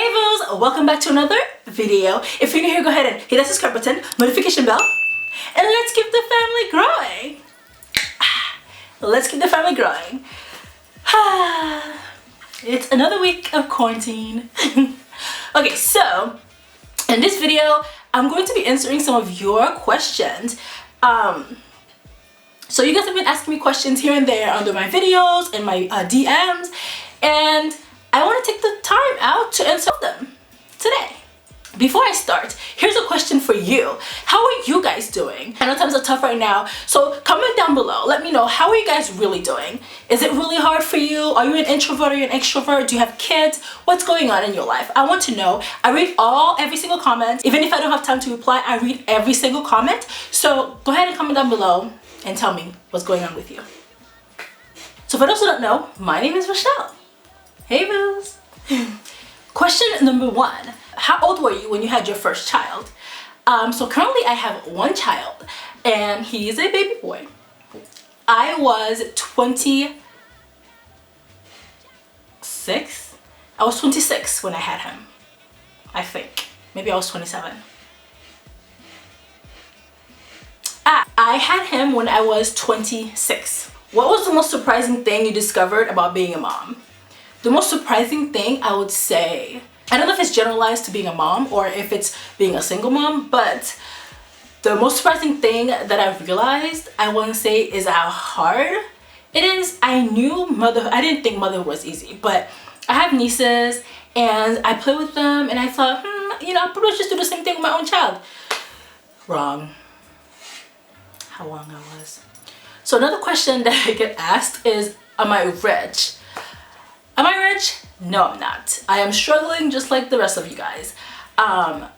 Hey Boos, welcome back to another video. If you're new here, go ahead and hit that subscribe button, notification bell, and let's keep the family growing. Let's keep the family growing. It's another week of quarantine. Okay, so in this video, I'm going to be answering some of your questions. So you guys have been asking me questions here and there under my videos and my DMs, and I want to take the time out to answer them today. Before I start, here's a question for you. How are you guys doing? I know times are tough right now, so comment down below. Let me know, how are you guys really doing? Is it really hard for you? Are you an introvert or an extrovert? Do you have kids? What's going on in your life? I want to know. I read every single comment. Even if I don't have time to reply, I read every single comment. So go ahead and comment down below and tell me what's going on with you. So for those who don't know, my name is Rachelle. Hey Boos! Question number 1. How old were you when you had your first child? So currently I have one child and he's a baby boy. I was 26. I was 26 when I had him. I think. Maybe I was 27. I had him when I was 26. What was the most surprising thing you discovered about being a mom? The most surprising thing, I would say, I don't know if it's generalized to being a mom or if it's being a single mom, but the most surprising thing that I've realized, I want to say, is how hard it is. I didn't think motherhood was easy, but I have nieces and I play with them and I thought, you know, I'll probably just do the same thing with my own child. Wrong. How wrong I was. So another question that I get asked is, am I rich? Am I rich? No, I'm not. I am struggling just like the rest of you guys. I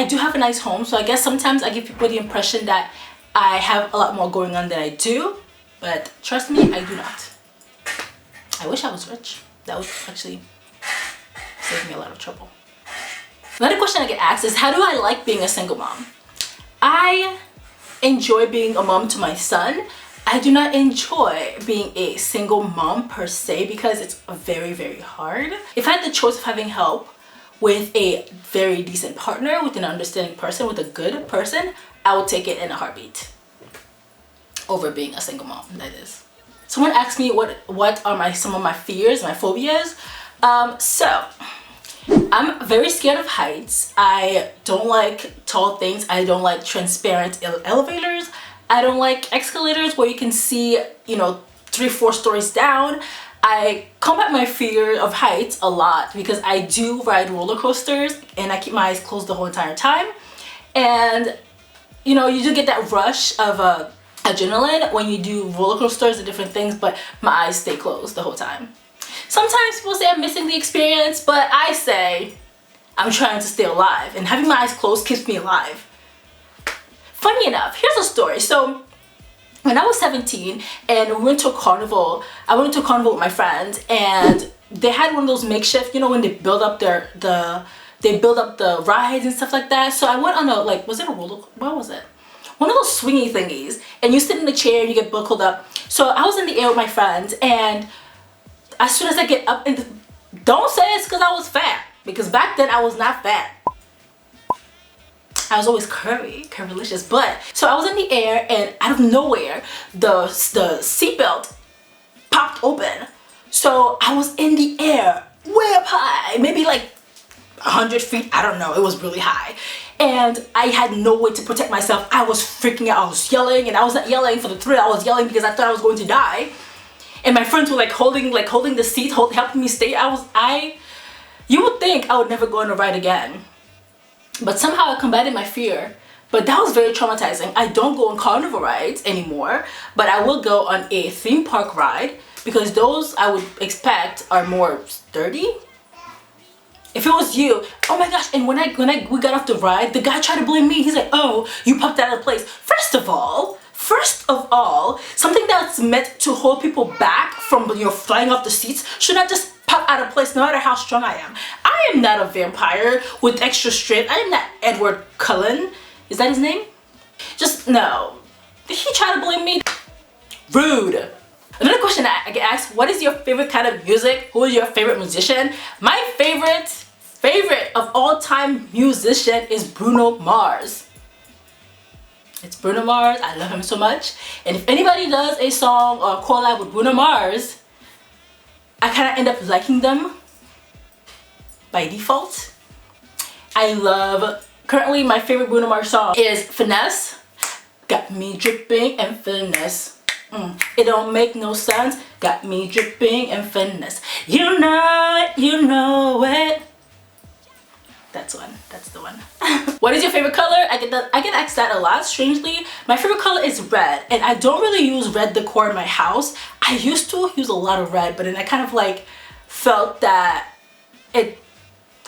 do have a nice home, so I guess sometimes I give people the impression that I have a lot more going on than I do, but trust me, I do not. I wish I was rich. That would actually save me a lot of trouble. Another question I get asked is, how do I like being a single mom? I enjoy being a mom to my son. I do not enjoy being a single mom per se because it's very, very hard. If I had the choice of having help with a very decent partner, with an understanding person, with a good person, I would take it in a heartbeat over being a single mom, that is. Someone asked me what are some of my fears, my phobias. So I'm very scared of heights. I don't like tall things. I don't like transparent elevators. I don't like escalators where you can see, 3-4 stories down. I combat my fear of heights a lot because I do ride roller coasters and I keep my eyes closed the whole entire time. And, you do get that rush of adrenaline when you do roller coasters and different things, but my eyes stay closed the whole time. Sometimes people say I'm missing the experience, but I say I'm trying to stay alive, and having my eyes closed keeps me alive. Funny enough, here's a story. So when I was 17 and we went to a carnival, I went to a carnival with my friends and they had one of those makeshift, when they build up the rides and stuff like that. So I went on what was it? One of those swingy thingies, and you sit in the chair and you get buckled up. So I was in the air with my friends, and as soon as I get up don't say it's because I was fat, because back then I was not fat. I was always curvilicious, but so I was in the air and out of nowhere the seatbelt popped open. So I was in the air way up high, maybe like 100 feet, I don't know, it was really high. And I had no way to protect myself. I was freaking out, I was yelling, and I was not yelling for the thrill, I was yelling because I thought I was going to die. And my friends were holding the seat, helping me stay. You would think I would never go on a ride again. But somehow I combated my fear. But that was very traumatizing. I don't go on carnival rides anymore, but I will go on a theme park ride because those I would expect are more sturdy. If it was you, oh my gosh, and when we got off the ride, the guy tried to blame me. He's like, oh, you popped out of place. First of all, something that's meant to hold people back from flying off the seats should not just pop out of place no matter how strong I am. I am not a vampire with extra strength. I am not Edward Cullen. Is that his name? Just no. Did he try to blame me? Rude. Another question I get asked, what is your favorite kind of music? Who is your favorite musician? My favorite of all time musician is Bruno Mars. It's Bruno Mars. I love him so much. And if anybody does a song or a collab with Bruno Mars, I kind of end up liking them by default. I love, currently my favorite Bruno Mars song is Finesse. Got me dripping and finesse. It don't make no sense. Got me dripping and finesse. You know it. That's the one. What is your favorite color? I get asked that a lot, strangely. My favorite color is red, and I don't really use red decor in my house. I used to use a lot of red, but then I kind of like felt that I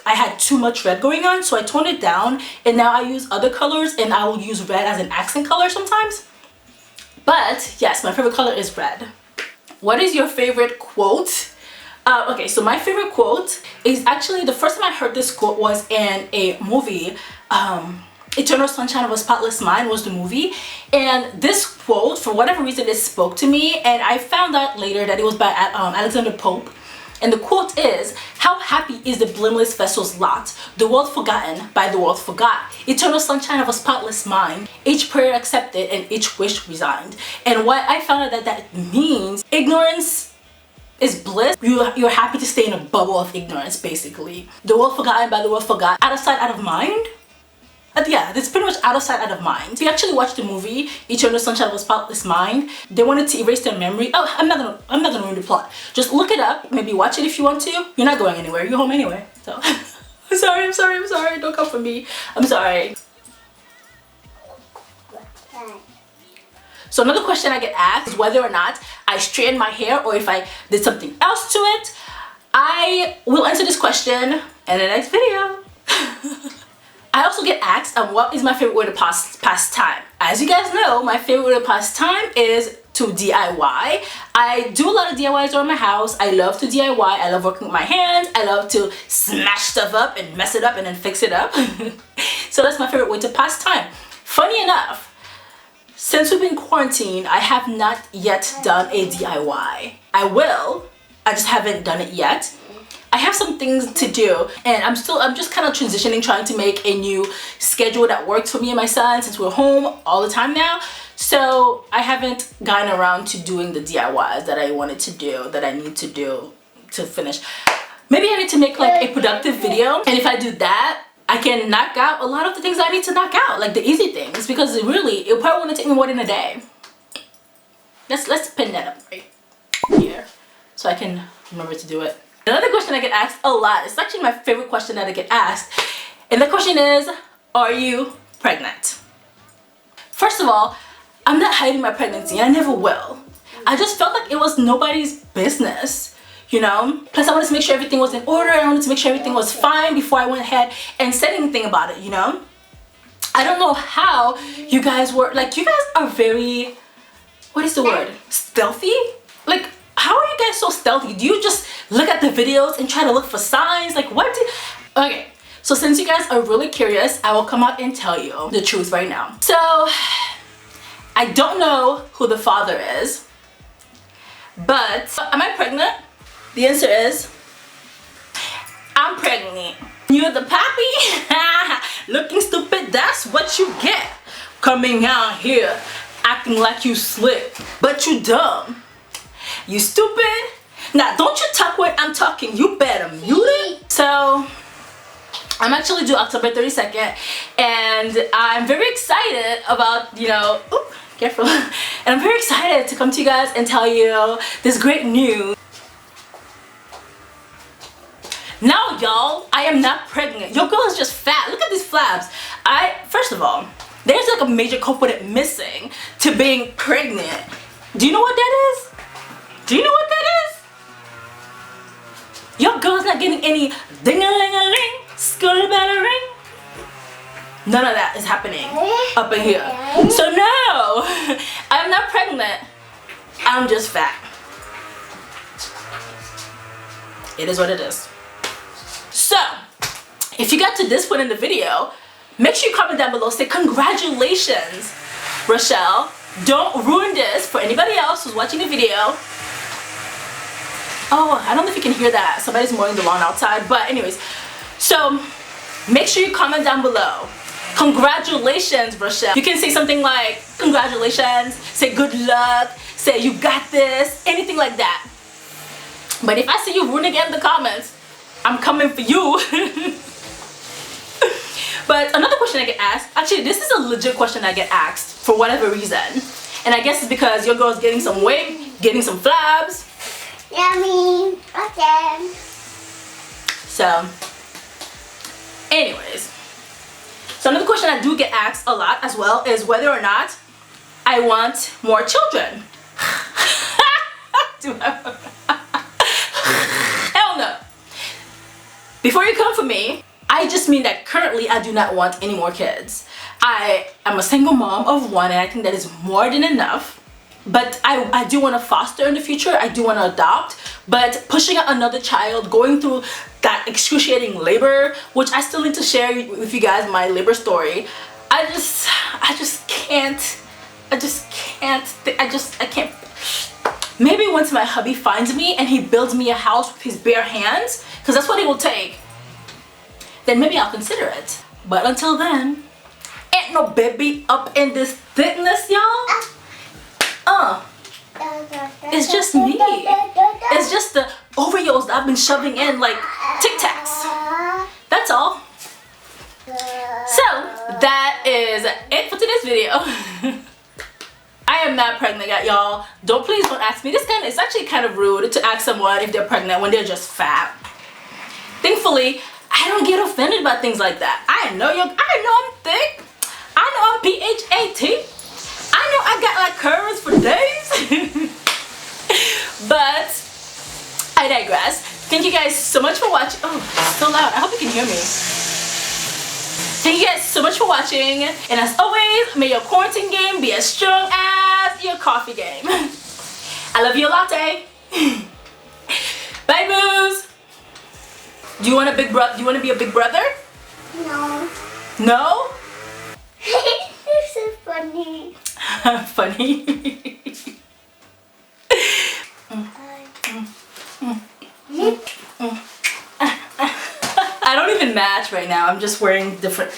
had too much red going on, so I toned it down, and now I use other colors, and I will use red as an accent color sometimes. But yes, my favorite color is red. What is your favorite quote? Okay, so my favorite quote is actually, the first time I heard this quote was in a movie. Eternal Sunshine of a Spotless Mind was the movie, and this quote, for whatever reason, it spoke to me, and I found out later that it was by Alexander Pope. And the quote is, how happy is the blameless vessel's lot, the world forgotten by the world forgot, eternal sunshine of a spotless mind, each prayer accepted and each wish resigned. And what I found out that means, ignorance is bliss. You're happy to stay in a bubble of ignorance, basically. The world forgotten by the world forgot, out of sight, out of mind. Yeah, it's pretty much out of sight, out of mind. If you actually watch the movie Eternal Sunshine of a Spotless Mind, they wanted to erase their memory. Oh, I'm not gonna ruin the plot. Just look it up, maybe watch it if you want to. You're not going anywhere, you're home anyway. So I'm sorry, don't come for me. I'm sorry. So another question I get asked is whether or not I straighten my hair or if I did something else to it. I will answer this question in the next video. I also get asked what is my favorite way to pass time. As you guys know, my favorite way to pass time is to DIY. I do a lot of DIYs around my house. I love to DIY. I love working with my hands. I love to smash stuff up and mess it up and then fix it up. So that's my favorite way to pass time. Funny enough, since we've been quarantined, I have not yet done a DIY. I will. I just haven't done it yet. I have some things to do, and I'm just kind of transitioning, trying to make a new schedule that works for me and my son since we're home all the time now. So I haven't gotten around to doing the DIYs that I wanted to do, that I need to do to finish. Maybe I need to make like a productive video, and if I do that, I can knock out a lot of the things I need to knock out, like the easy things, because it'll probably want to take me more than a day. Let's pin that up right here so I can remember to do it. Another question I get asked a lot, it's actually my favorite question that I get asked, and the question is, are you pregnant? First of all, I'm not hiding my pregnancy, and I never will. I just felt like it was nobody's business, you know? Plus I wanted to make sure everything was in order, I wanted to make sure everything was fine before I went ahead and said anything about it, you know? I don't know how you guys were, like, you guys are very, what is the word? Stealthy? Like, how are you guys so stealthy? Do you just look at the videos and try to look for signs? Like, what? Okay, so since you guys are really curious, I will come out and tell you the truth right now. So, I don't know who the father is, but am I pregnant? The answer is, I'm pregnant. You're the pappy? Looking stupid, that's what you get. Coming out here, acting like you slick, but you dumb. You stupid. Now don't you talk when I'm talking, you better mute it. So I'm actually due October 32nd, and I'm very excited about, you know, ooh, careful. And I'm very excited to come to you guys and tell you this great news. Now y'all, I am not pregnant. Your girl is just fat. Look at these flaps. First of all, there's like a major component missing to being pregnant. Do you know what that is? Do you know what that is? Your girl's not getting any ding-a-ling-a-ling, scooter-bella-ring. None of that is happening up in here. So no, I'm not pregnant. I'm just fat. It is what it is. So, if you got to this point in the video, make sure you comment down below, say congratulations, Rachelle. Don't ruin this for anybody else who's watching the video. Oh, I don't know if you can hear that. Somebody's mowing the lawn outside. But anyways, so make sure you comment down below. Congratulations, Rachelle. You can say something like, congratulations, say good luck, say you got this, anything like that. But if I see you ruining it in the comments, I'm coming for you. But another question I get asked, actually this is a legit question I get asked for whatever reason. And I guess it's because your girl's getting some weight, getting some flabs. Yummy. Okay. So, anyways. So another question I do get asked a lot as well is whether or not I want more children. Hell no. Before you come for me, I just mean that currently I do not want any more kids. I am a single mom of one and I think that is more than enough. But I do want to foster in the future. I do want to adopt. But pushing out another child, going through that excruciating labor, which I still need to share with you guys my labor story. I can't. Maybe once my hubby finds me and he builds me a house with his bare hands, because that's what it will take, then maybe I'll consider it. But until then, ain't no baby up in this thickness, y'all. It's just me. It's just the Oreos that I've been shoving in like Tic Tacs. That's all. So that is it for today's video. I am not pregnant yet, y'all. Please don't ask me. It's actually kind of rude to ask someone if they're pregnant when they're just fat. Thankfully, I don't get offended by things like that. I know I'm thick. I know I'm PHAT. I know I got like curves for days. But I digress. Thank you guys so much for watching. Oh, it's so loud. I hope you can hear me. Thank you guys so much for watching. And as always, may your quarantine game be as strong as your coffee game. I love you a latte. Bye, boos. Do you want a big brother? Do you want to be a big brother? No. No? This is funny. Funny. I don't even match right now. I'm just wearing different.